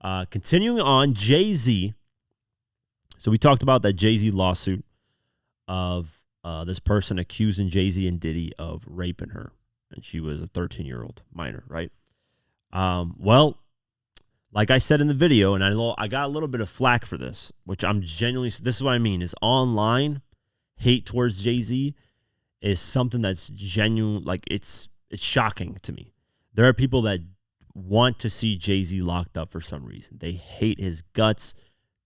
Continuing on, Jay-Z. So we talked about that Jay-Z lawsuit of this person accusing Jay-Z and Diddy of raping her. And she was a 13-year-old minor, right? Well, like I said in the video, and I got a little bit of flack for this, which I'm genuinely, this is what I mean, is online hate towards Jay-Z is something that's genuine, like it's shocking to me. There are people that want to see Jay-Z locked up for some reason. They hate his guts.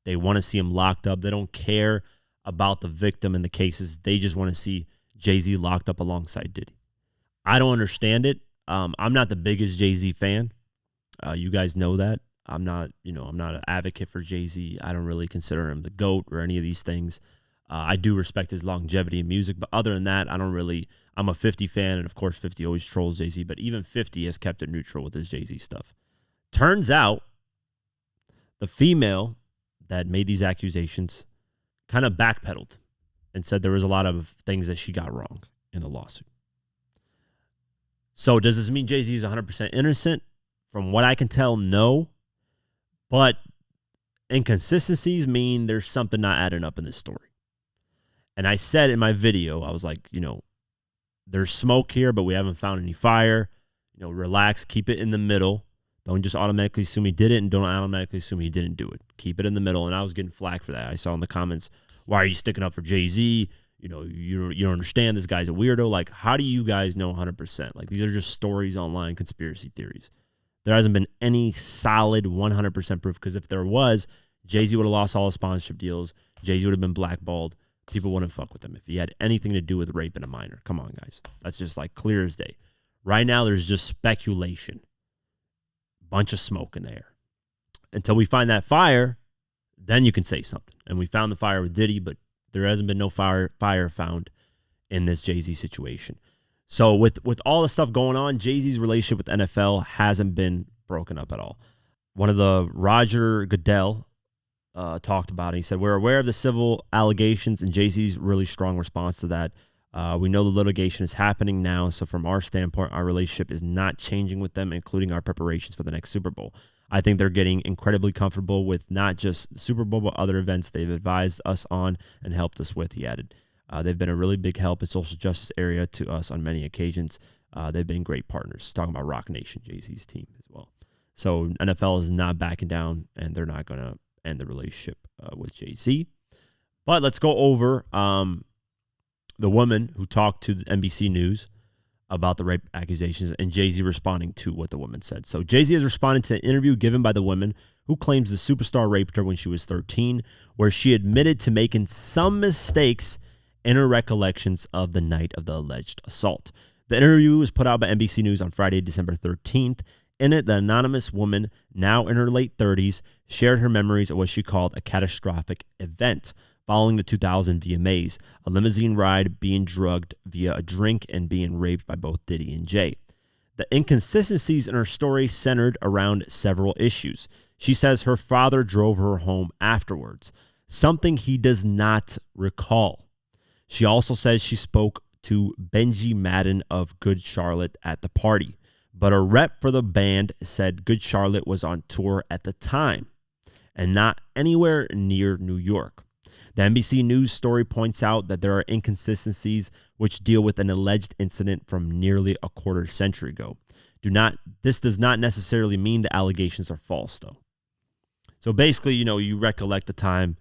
They want to see him locked up. They don't care about the victim in the cases. They just want to see Jay-Z locked up alongside Diddy. I don't understand it. I'm not the biggest Jay-Z fan. You guys know that. I'm not an advocate for Jay-Z. I don't really consider him the GOAT or any of these things. I do respect his longevity in music, but other than that, I'm a 50 fan, and of course 50 always trolls Jay-Z, but even 50 has kept it neutral with his Jay-Z stuff. Turns out the female that made these accusations kind of backpedaled and said there was a lot of things that she got wrong in the lawsuit. So does this mean Jay-Z is 100% innocent? From what I can tell, no. But inconsistencies mean there's something not adding up in this story. And I said in my video, I was like, there's smoke here, but we haven't found any fire. Relax, keep it in the middle. Don't just automatically assume he did it, and don't automatically assume he didn't do it. Keep it in the middle. And I was getting flack for that. I saw in the comments, why are you sticking up for Jay-Z? You don't understand, this guy's a weirdo. Like, how do you guys know 100%? Like, these are just stories online, conspiracy theories. There hasn't been any solid 100% proof, because if there was, Jay-Z would have lost all his sponsorship deals. Jay-Z would have been blackballed. People wouldn't fuck with him if he had anything to do with raping a minor. Come on, guys. That's just like clear as day. Right now, there's just speculation. Bunch of smoke in the air. Until we find that fire, then you can say something. And we found the fire with Diddy, but there hasn't been no fire found in this Jay-Z situation. So with all the stuff going on, Jay-Z's relationship with NFL hasn't been broken up at all. One of the Roger Goodell talked about it. He said, we're aware of the civil allegations and Jay-Z's really strong response to that. We know the litigation is happening now. So from our standpoint, our relationship is not changing with them, including our preparations for the next Super Bowl. I think they're getting incredibly comfortable with not just the Super Bowl, but other events they've advised us on and helped us with, he added. They've been a really big help in social justice area to us on many occasions. They've been great partners. Talking about Rock Nation, Jay-Z's team as well. So NFL is not backing down, and they're not going to end the relationship with Jay-Z. But let's go over the woman who talked to NBC News about the rape accusations and Jay-Z responding to what the woman said. So Jay-Z has responded to an interview given by the woman who claims the superstar raped her when she was 13, where she admitted to making some mistakes in her recollections of the night of the alleged assault. The interview was put out by NBC News on Friday, December 13th. In it, the anonymous woman, now in her late 30s, shared her memories of what she called a catastrophic event following the 2000 VMAs, a limousine ride, being drugged via a drink, and being raped by both Diddy and Jay. The inconsistencies in her story centered around several issues. She says her father drove her home afterwards, something he does not recall. She also says she spoke to Benji Madden of Good Charlotte at the party, but a rep for the band said Good Charlotte was on tour at the time and not anywhere near New York. The NBC News story points out that there are inconsistencies which deal with an alleged incident from nearly a quarter century ago. This does not necessarily mean the allegations are false, though. So basically, you recollect the time,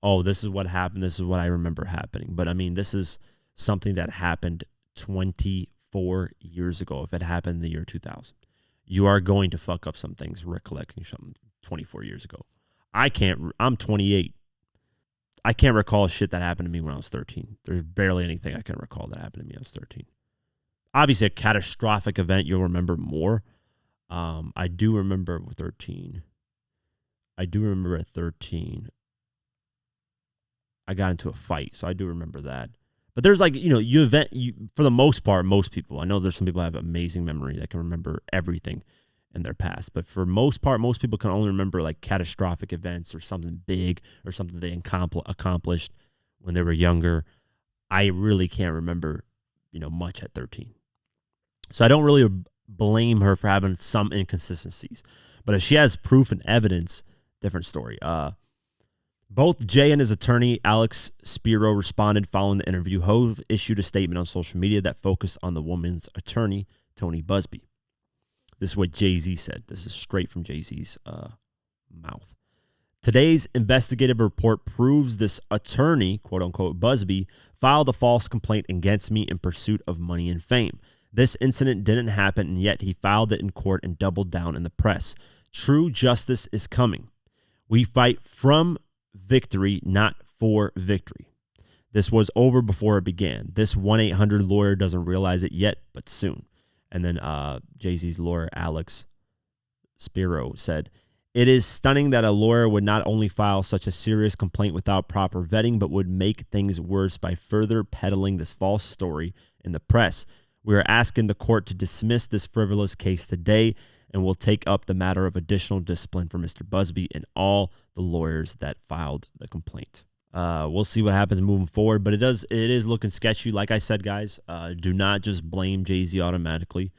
oh, this is what happened, this is what I remember happening. But, this is something that happened 24 years ago, if it happened in the year 2000. You are going to fuck up some things recollecting something 24 years ago. I'm 28. I can't recall shit that happened to me when I was 13. There's barely anything I can recall that happened to me when I was 13. Obviously, a catastrophic event you'll remember more. I do remember 13. I do remember at 13, I got into a fight, so I do remember that. But there's for the most part, most people, I know there's some people that have amazing memory that can remember everything in their past, but for most part, most people can only remember like catastrophic events or something big or something they accomplished when they were younger. I really can't remember, much at 13. So I don't really blame her for having some inconsistencies. But if she has proof and evidence, different story. Both Jay and his attorney, Alex Spiro, responded following the interview. Hove issued a statement on social media that focused on the woman's attorney, Tony Busby. This is what Jay-Z said. This is straight from Jay-Z's mouth. Today's investigative report proves this attorney, quote unquote, Busby, filed a false complaint against me in pursuit of money and fame. This incident didn't happen, and yet he filed it in court and doubled down in the press. True justice is coming. We fight from victory, not for victory. This was over before it began. This 1-800 lawyer doesn't realize it yet, but soon. And then Jay-Z's lawyer, Alex Spiro, said, it is stunning that a lawyer would not only file such a serious complaint without proper vetting, but would make things worse by further peddling this false story in the press. We are asking the court to dismiss this frivolous case today, and will take up the matter of additional discipline for Mr. Busby and all the lawyers that filed the complaint. We'll see what happens moving forward, but it is looking sketchy. Like I said, guys, do not just blame Jay-Z automatically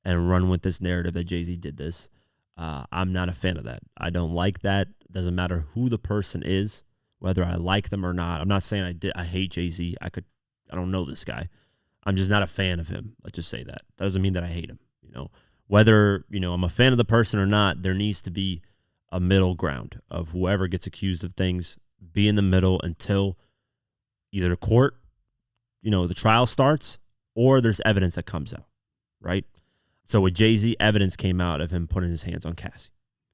and run with this narrative that Jay-Z did this. I'm not a fan of that. I don't like that. It doesn't matter who the person is, whether I like them or not. I'm not saying I hate Jay-Z. I don't know this guy. I'm just not a fan of him. Let's just say that. That doesn't mean that I hate him. Whether, I'm a fan of the person or not, there needs to be a middle ground of whoever gets accused of things, be in the middle until either the court, the trial starts, or there's evidence that comes out, right? So with Jay-Z, evidence came out of him putting his hands on Cassie.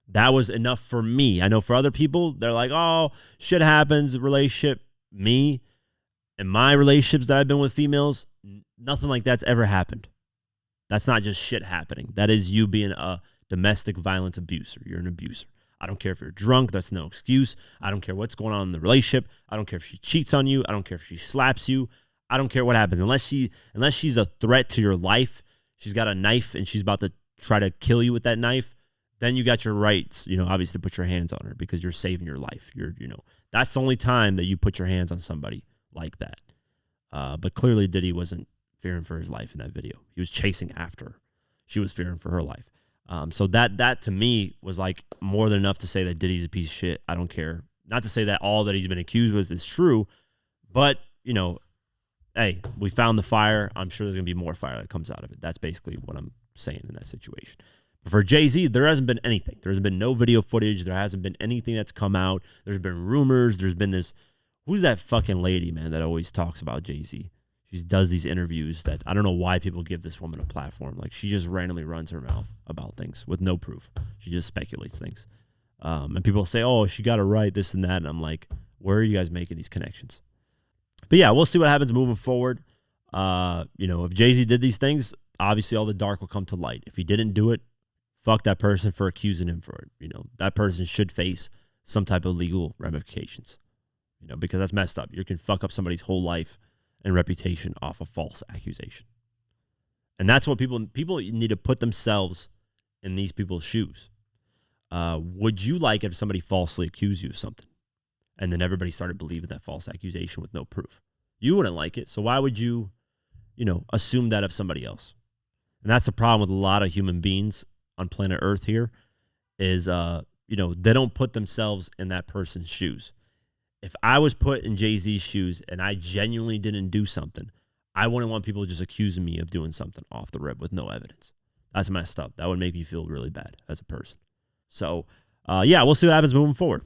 That was enough for me. I know for other people, they're like, oh, shit happens, relationship. Me and my relationships that I've been with females, nothing like that's ever happened. That's not just shit happening. That is you being a domestic violence abuser. You're an abuser. I don't care if you're drunk. That's no excuse. I don't care what's going on in the relationship. I don't care if she cheats on you. I don't care if she slaps you. I don't care what happens. Unless she's a threat to your life, she's got a knife and she's about to try to kill you with that knife, then you got your rights, obviously to put your hands on her because you're saving your life. That's the only time that you put your hands on somebody like that. But clearly Diddy wasn't fearing for his life in that video. He was chasing after her. She was fearing for her life. So that to me was like more than enough to say that Diddy's a piece of shit. I don't care. Not to say that all that he's been accused with is true, but hey, we found the fire. I'm sure there's gonna be more fire that comes out of it. That's basically what I'm saying in that situation. But for Jay-Z, there hasn't been anything. There's been no video footage. There hasn't been anything that's come out. There's been rumors. There's been this. Who's that fucking lady, man, that always talks about Jay-Z? She does these interviews that I don't know why people give this woman a platform. Like, she just randomly runs her mouth about things with no proof. She just speculates things. And people say, oh, she got it right, this and that. And I'm like, where are you guys making these connections? But yeah, we'll see what happens moving forward. If Jay-Z did these things, obviously all the dark will come to light. If he didn't do it, fuck that person for accusing him for it. That person should face some type of legal ramifications, because that's messed up. You can fuck up somebody's whole life and reputation off a false accusation. And that's what people need to put themselves in these people's shoes. Would you like if somebody falsely accused you of something and then everybody started believing that false accusation with no proof? You wouldn't like it. So why would you, assume that of somebody else? And that's the problem with a lot of human beings on planet Earth here is, they don't put themselves in that person's shoes. If I was put in Jay-Z's shoes and I genuinely didn't do something, I wouldn't want people just accusing me of doing something off the rip with no evidence. That's messed up. That would make me feel really bad as a person. So, we'll see what happens moving forward.